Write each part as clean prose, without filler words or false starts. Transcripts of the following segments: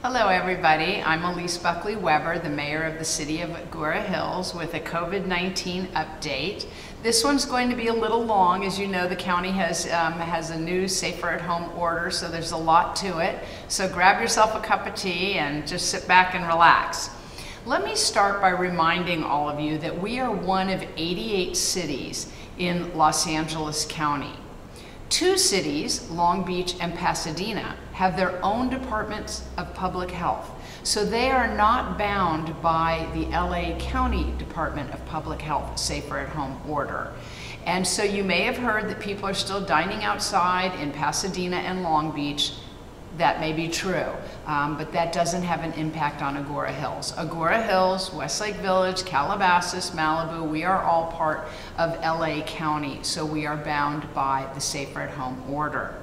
Hello everybody, I'm Illece Buckley Weber, the mayor of the city of Agoura Hills, with a COVID-19 update. This one's going to be a little long. As you know, the county has a new safer at home order, so there's a lot to it. So grab yourself a cup of tea and just sit back and relax. Let me start by reminding all of you that we are one of 88 cities in Los Angeles County. 2 cities, Long Beach and Pasadena, have their own departments of public health. So they are not bound by the LA County Department of Public Health Safer at Home order. And so you may have heard that people are still dining outside in Pasadena and Long Beach. That may be true, but that doesn't have an impact on Agoura Hills. Agoura Hills, Westlake Village, Calabasas, Malibu, we are all part of LA County, so we are bound by the Safer at Home order.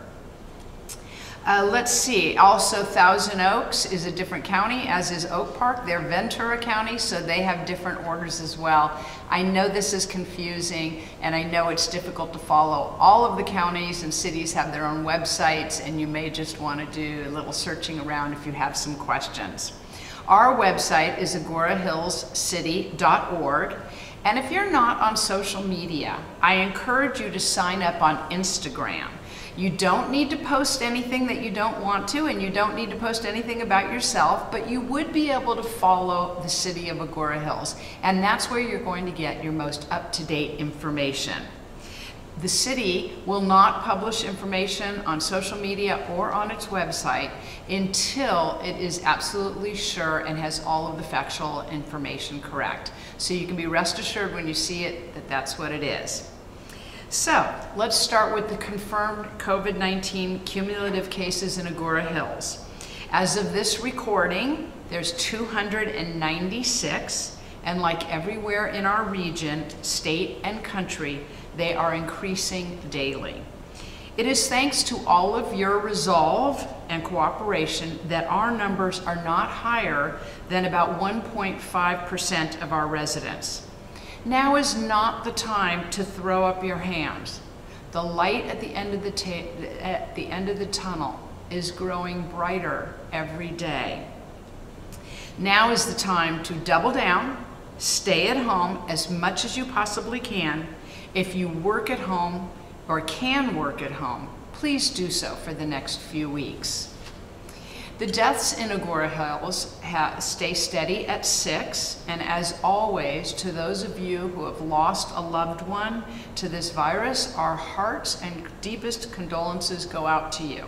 Let's see, also Thousand Oaks is a different county, as is Oak Park. They're Ventura County, so they have different orders as well. I know this is confusing, and I know it's difficult to follow. All of the counties and cities have their own websites, and you may just want to do a little searching around if you have some questions. Our website is agourahillscity.org, and if you're not on social media, I encourage you to sign up on Instagram. You don't need to post anything that you don't want to, and you don't need to post anything about yourself, but you would be able to follow the city of Agoura Hills, and that's where you're going to get your most up-to-date information. The city will not publish information on social media or on its website until it is absolutely sure and has all of the factual information correct. So you can be rest assured when you see it that that's what it is. So let's start with the confirmed COVID-19 cumulative cases in Agoura Hills. As of this recording, there's 296, and like everywhere in our region, state and country, they are increasing daily. It is thanks to all of your resolve and cooperation that our numbers are not higher than about 1.5% of our residents. Now is not the time to throw up your hands. The light at the end of the tunnel is growing brighter every day. Now is the time to double down, stay at home as much as you possibly can. If you work at home or can work at home, please do so for the next few weeks. The deaths in Agoura Hills stay steady at 6, and as always, to those of you who have lost a loved one to this virus, our hearts and deepest condolences go out to you.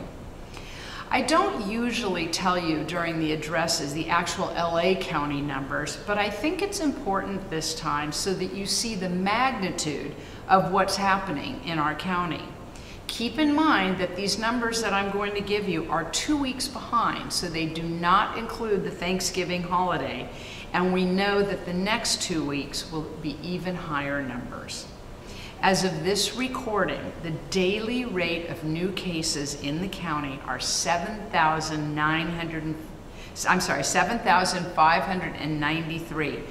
I don't usually tell you during the addresses the actual LA County numbers, but I think it's important this time so that you see the magnitude of what's happening in our county. Keep in mind that these numbers that I'm going to give you are 2 weeks behind, so they do not include the Thanksgiving holiday, and we know that the next 2 weeks will be even higher numbers. As of this recording, the daily rate of new cases in the county are 7,593.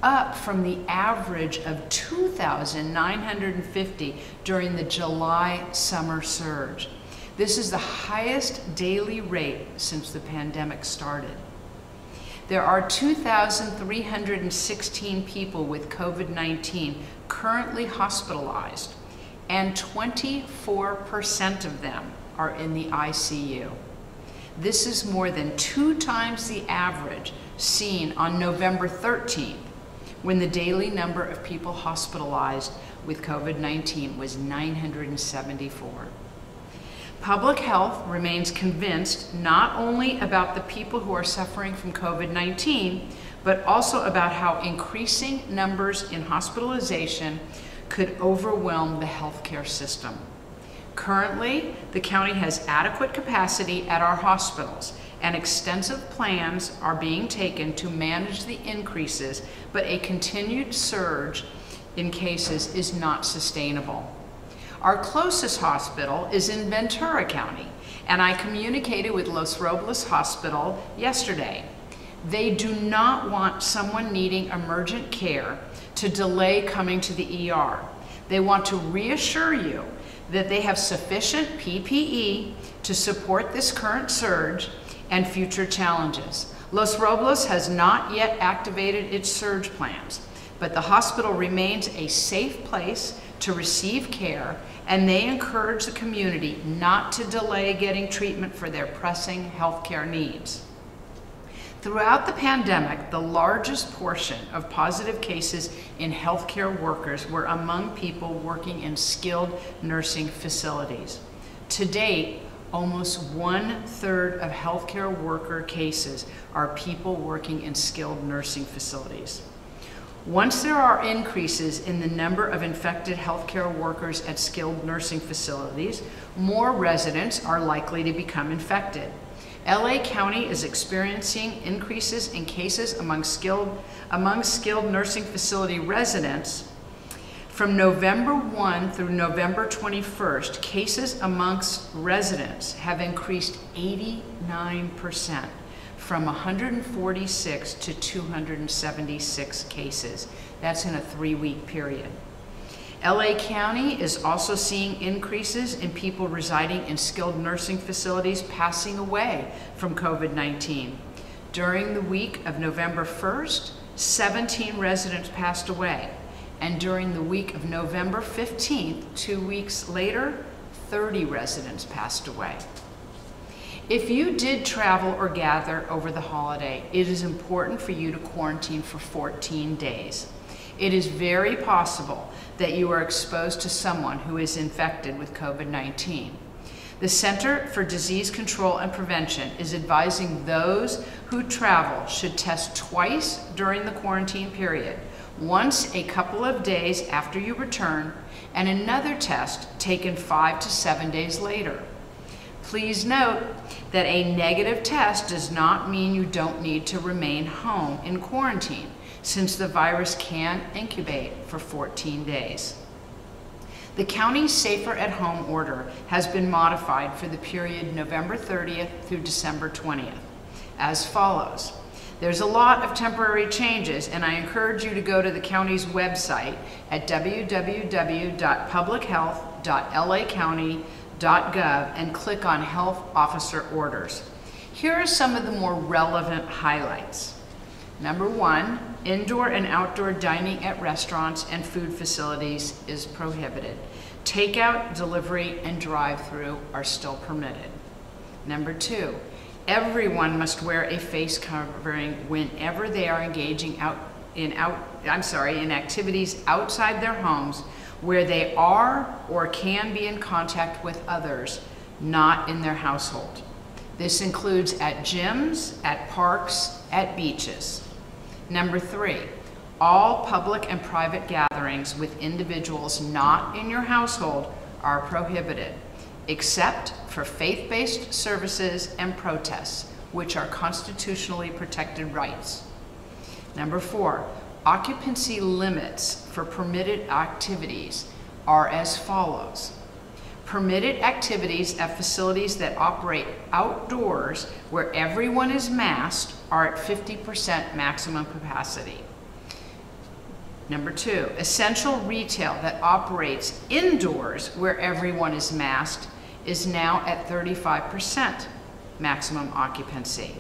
Up from the average of 2,950 during the July summer surge. This is the highest daily rate since the pandemic started. There are 2,316 people with COVID-19 currently hospitalized, and 24% of them are in the ICU. This is more than 2 times the average seen on November 13th, when the daily number of people hospitalized with COVID-19 was 974. Public health remains convinced not only about the people who are suffering from COVID-19, but also about how increasing numbers in hospitalization could overwhelm the healthcare system. Currently, the county has adequate capacity at our hospitals, and extensive plans are being taken to manage the increases, but a continued surge in cases is not sustainable. Our closest hospital is in Ventura County, and I communicated with Los Robles Hospital yesterday. They do not want someone needing emergent care to delay coming to the ER. They want to reassure you that they have sufficient PPE to support this current surge, and future challenges. Los Robles has not yet activated its surge plans, but the hospital remains a safe place to receive care, and they encourage the community not to delay getting treatment for their pressing healthcare needs. Throughout the pandemic, the largest portion of positive cases in healthcare workers were among people working in skilled nursing facilities. To date, almost 1/3 of healthcare worker cases are people working in skilled nursing facilities. Once there are increases in the number of infected healthcare workers at skilled nursing facilities, more residents are likely to become infected. LA County is experiencing increases in cases among skilled nursing facility residents. From November 1 through November 21st, cases amongst residents have increased 89%, from 146 to 276 cases. That's in a 3-week period. LA County is also seeing increases in people residing in skilled nursing facilities passing away from COVID-19. During the week of November 1st, 17 residents passed away. And during the week of November 15th, 2 weeks later, 30 residents passed away. If you did travel or gather over the holiday, it is important for you to quarantine for 14 days. It is very possible that you are exposed to someone who is infected with COVID-19. The Center for Disease Control and Prevention is advising those who travel should test twice during the quarantine period, once a couple of days after you return, and another test taken 5 to 7 days later. Please note that a negative test does not mean you don't need to remain home in quarantine, since the virus can incubate for 14 days. The county's Safer at Home order has been modified for the period November 30th through December 20th, as follows. There's a lot of temporary changes, and I encourage you to go to the county's website at www.publichealth.lacounty.gov and click on Health Officer Orders. Here are some of the more relevant highlights. Number 1, indoor and outdoor dining at restaurants and food facilities is prohibited. Takeout, delivery, and drive-through are still permitted. Number 2, everyone must wear a face covering whenever they are engaging in activities outside their homes where they are or can be in contact with others, not in their household. This includes at gyms, at parks, at beaches. Number 3, all public and private gatherings with individuals not in your household are prohibited, except for faith-based services and protests, which are constitutionally protected rights. Number 4, occupancy limits for permitted activities are as follows. Permitted activities at facilities that operate outdoors where everyone is masked are at 50% maximum capacity. Number 2, essential retail that operates indoors where everyone is masked is now at 35% maximum occupancy.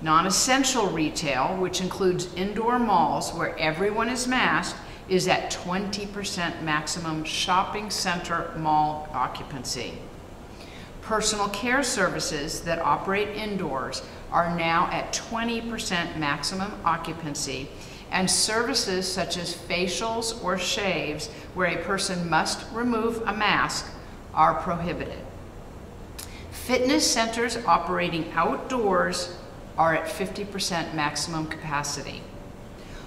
Non-essential retail, which includes indoor malls where everyone is masked, is at 20% maximum shopping center mall occupancy. Personal care services that operate indoors are now at 20% maximum occupancy, and services such as facials or shaves where a person must remove a mask are prohibited. Fitness centers operating outdoors are at 50% maximum capacity.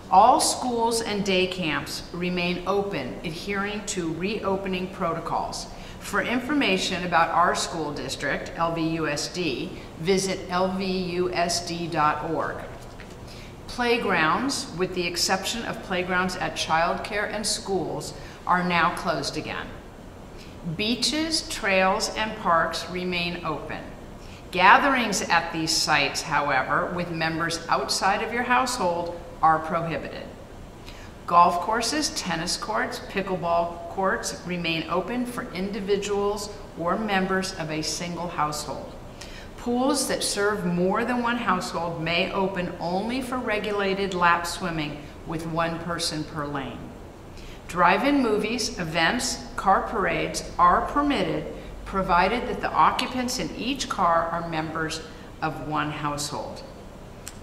All schools and day camps remain open, adhering to reopening protocols. For information about our school district, LVUSD, visit lvusd.org. Playgrounds, with the exception of playgrounds at childcare and schools, are now closed again. Beaches, trails, and parks remain open. Gatherings at these sites, however, with members outside of your household are prohibited. Golf courses, tennis courts, pickleball courts remain open for individuals or members of a single household. Pools that serve more than one household may open only for regulated lap swimming with one person per lane. Drive-in movies, events, car parades are permitted, provided that the occupants in each car are members of one household.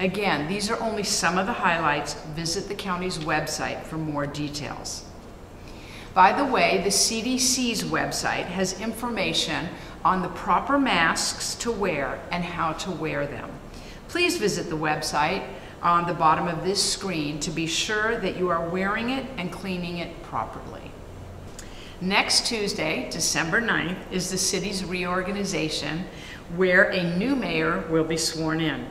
Again, these are only some of the highlights. Visit the county's website for more details. By the way, the CDC's website has information on the proper masks to wear and how to wear them. Please visit the website on the bottom of this screen to be sure that you are wearing it and cleaning it properly. Next Tuesday, December 9th, is the city's reorganization, where a new mayor will be sworn in.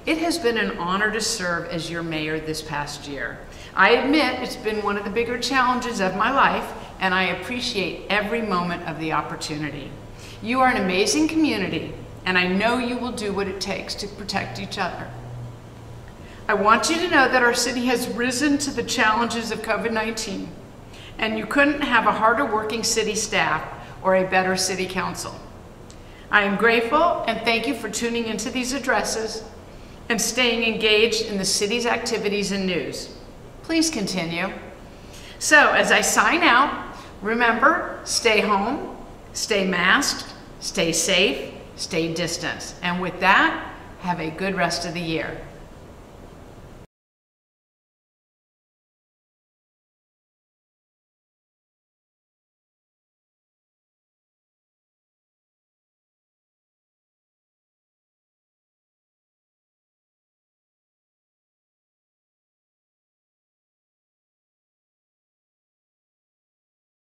It has been an honor to serve as your mayor this past year. I admit it's been one of the bigger challenges of my life, and I appreciate every moment of the opportunity. You are an amazing community, and I know you will do what it takes to protect each other. I want you to know that our city has risen to the challenges of COVID-19, and you couldn't have a harder working city staff or a better city council. I am grateful and thank you for tuning into these addresses and staying engaged in the city's activities and news. Please continue. So as I sign out, remember, stay home, stay masked, stay safe, stay distant. And with that, have a good rest of the year.